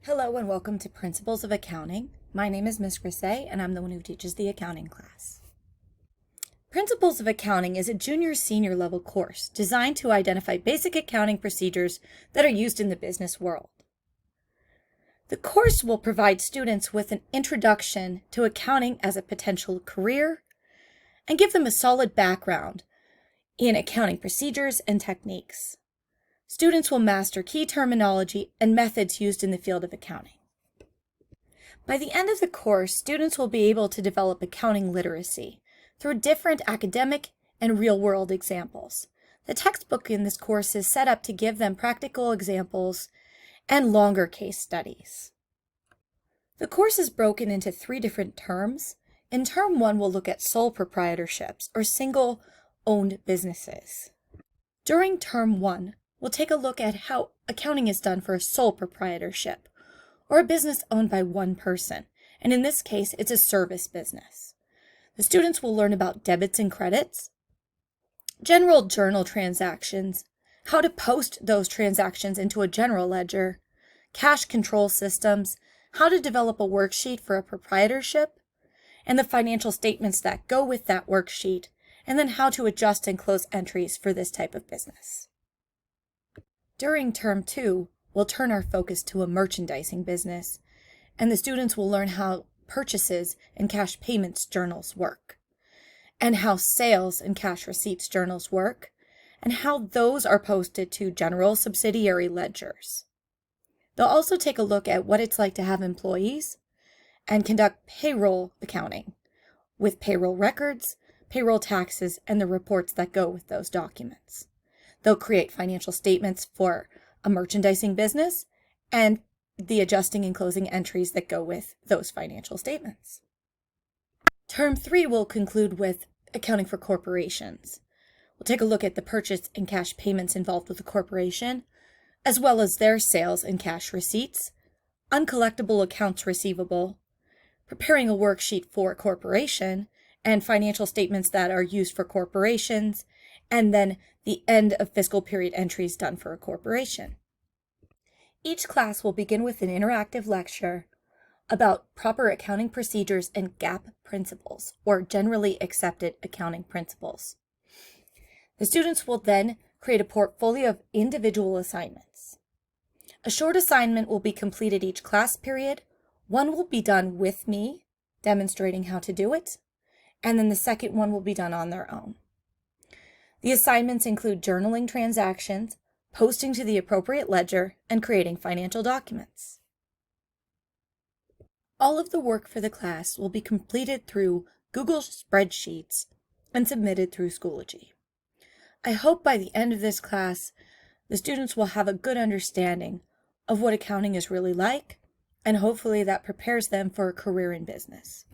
Hello and welcome to Principles of Accounting. My name is Miss Grise and I'm the one who teaches the accounting class. Principles of Accounting is a junior-senior level course designed to identify basic accounting procedures that are used in the business world. The course will provide students with an introduction to accounting as a potential career and give them a solid background in accounting procedures and techniques. Students will master key terminology and methods used in the field of accounting. By the end of the course, students will be able to develop accounting literacy through different academic and real-world examples. The textbook in this course is set up to give them practical examples and longer case studies. The course is broken into 3 different terms. In Term 1, we'll look at sole proprietorships or single-owned businesses. During Term 1, we'll take a look at how accounting is done for a sole proprietorship, or a business owned by one person, and in this case, it's a service business. The students will learn about debits and credits, general journal transactions, how to post those transactions into a general ledger, cash control systems, how to develop a worksheet for a proprietorship, and the financial statements that go with that worksheet, and then how to adjust and close entries for this type of business. During Term 2, we'll turn our focus to a merchandising business, and the students will learn how purchases and cash payments journals work, and how sales and cash receipts journals work, and how those are posted to general subsidiary ledgers. They'll also take a look at what it's like to have employees and conduct payroll accounting with payroll records, payroll taxes, and the reports that go with those documents. They'll create financial statements for a merchandising business and the adjusting and closing entries that go with those financial statements. Term 3 will conclude with accounting for corporations. We'll take a look at the purchase and cash payments involved with a corporation, as well as their sales and cash receipts, uncollectible accounts receivable, preparing a worksheet for a corporation, and financial statements that are used for corporations, and then the end of fiscal period entries done for a corporation. Each class will begin with an interactive lecture about proper accounting procedures and GAAP principles, or generally accepted accounting principles. The students will then create a portfolio of individual assignments. A short assignment will be completed each class period. One will be done with me, demonstrating how to do it, and then the second one will be done on their own. The assignments include journaling transactions, posting to the appropriate ledger, and creating financial documents. All of the work for the class will be completed through Google spreadsheets and submitted through Schoology. I hope by the end of this class, the students will have a good understanding of what accounting is really like, and hopefully that prepares them for a career in business.